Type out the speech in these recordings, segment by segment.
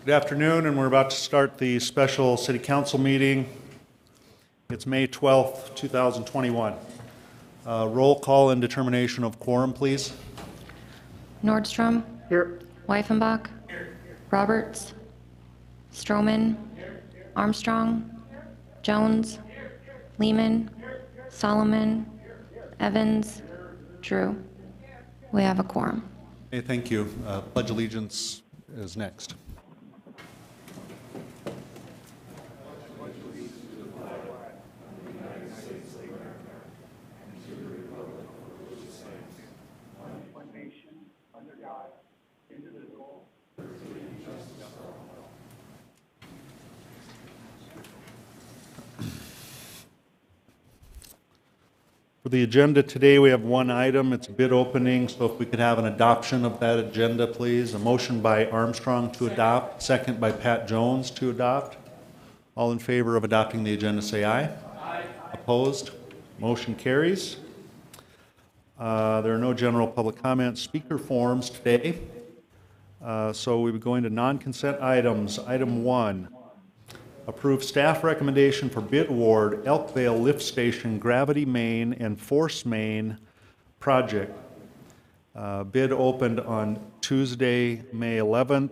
Good afternoon, and we're about to start the special city council meeting. It's May 12th, 2021. Roll call and determination of quorum, please. Nordstrom. Here. Weifenbach. Roberts. Stroman. Armstrong. Jones. Lehman. Solomon. Evans. Drew. We have a quorum. Okay, thank you. Pledge allegiance is next. For the agenda today, we have one item. It's bid opening, so if we could have an adoption of that agenda, please. A motion by Armstrong to adopt, second by Pat Jones to adopt. All in favor of adopting the agenda, say aye. Aye. Opposed? Motion carries. There are no general public comments, speaker forums today. So we will go into non-consent items. Item 1. Approve staff recommendation for bid award Elkvale Lift Station Gravity Main and Force Main project. Bid opened on Tuesday, May 11th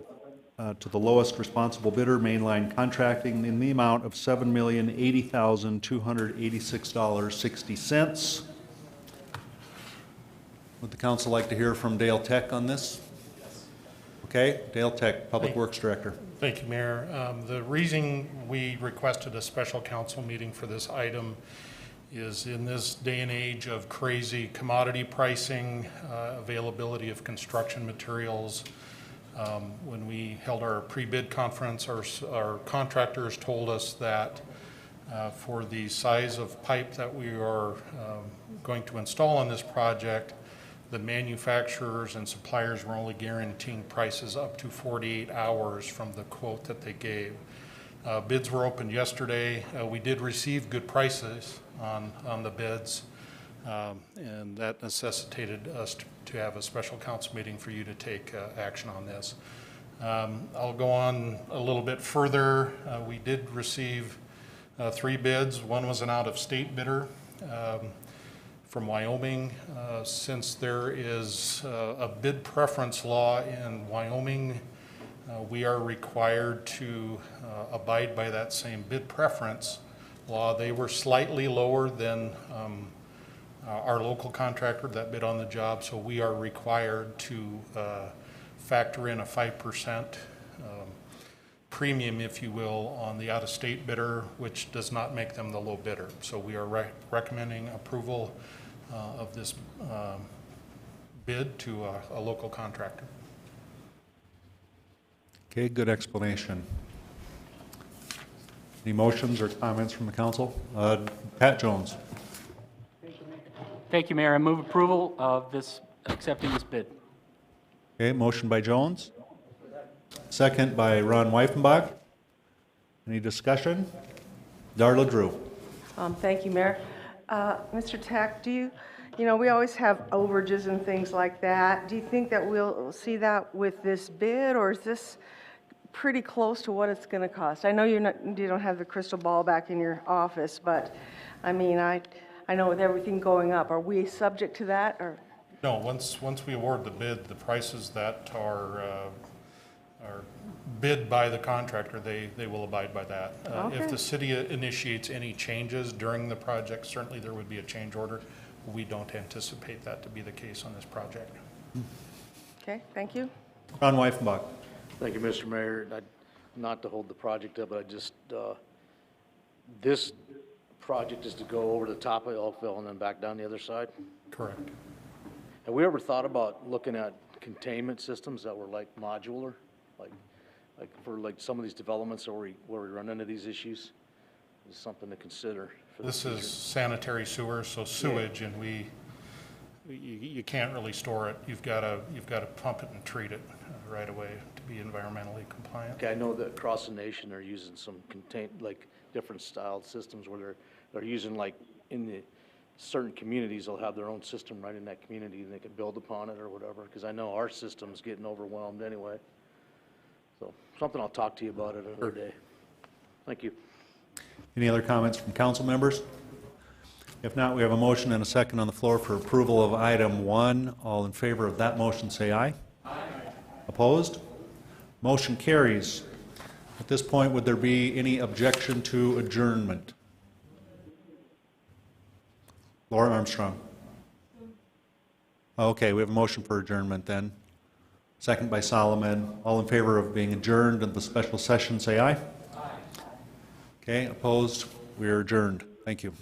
to the lowest responsible bidder, Mainline Contracting, in the amount of $7,080,286.60. Would the council like to hear from Dale Tech on this? Okay, Dale Tech, Public Works Director. Thank you, Mayor. The reason we requested a special council meeting for this item is in this day and age of crazy commodity pricing, availability of construction materials. When we held our pre-bid conference, our contractors told us that for the size of pipe that we are going to install on this project, the manufacturers and suppliers were only guaranteeing prices up to 48 hours from the quote that they gave. Bids were opened yesterday. We did receive good prices on the bids, and that necessitated us to have a special council meeting for you to take action on this. I'll go on a little bit further. We did receive 3 bids. One was an out-of-state bidder from Wyoming. Since there is a bid preference law in Wyoming, we are required to abide by that same bid preference law. They were slightly lower than our local contractor that bid on the job, so we are required to factor in a 5% premium, if you will, on the out-of-state bidder, which does not make them the low bidder. So we are recommending approval of this bid to a local contractor. Okay, good explanation. Any motions or comments from the council? Pat Jones. Thank you, Mayor. I move approval of accepting this bid. Okay, motion by Jones. Second by Ron Weifenbach. Any discussion? Darla Drew. Thank you, Mayor. Mr. Tech, we always have overages and things like that. Do you think that we'll see that with this bid, or is this pretty close to what it's going to cost? I know you don't have the crystal ball back in your office, but I mean, I know with everything going up, are we subject to that, or? No, once we award the bid, the prices that are bid by the contractor, they will abide by that. Okay. If the city initiates any changes during the project, certainly there would be a change order. We don't anticipate that to be the case on this project. Okay, thank you. Ron Weifenbach. Thank you, Mr. Mayor. Not to hold the project up, but this project is to go over the top of Elkville and then back down the other side? Correct. Have we ever thought about looking at containment systems that were like modular? Like for some of these developments where we run into these issues? Is something to consider for This the is sanitary sewer, so sewage, and you can't really store it. You've got to pump it and treat it right away to be environmentally compliant. Okay, I know that across the nation they're using some different style systems where they're using in the certain communities, they'll have their own system right in that community and they can build upon it or whatever, because I know our system's getting overwhelmed anyway. So, something I'll talk to you about at another day. Thank you. Any other comments from council members? If not, we have a motion and a second on the floor for approval of item 1. All in favor of that motion, say aye. Aye. Opposed? Motion carries. At this point, would there be any objection to adjournment? Laura Armstrong. Okay, we have a motion for adjournment then. Second by Solomon. All in favor of being adjourned in the special session, say aye. Aye. Okay, opposed? We are adjourned. Thank you.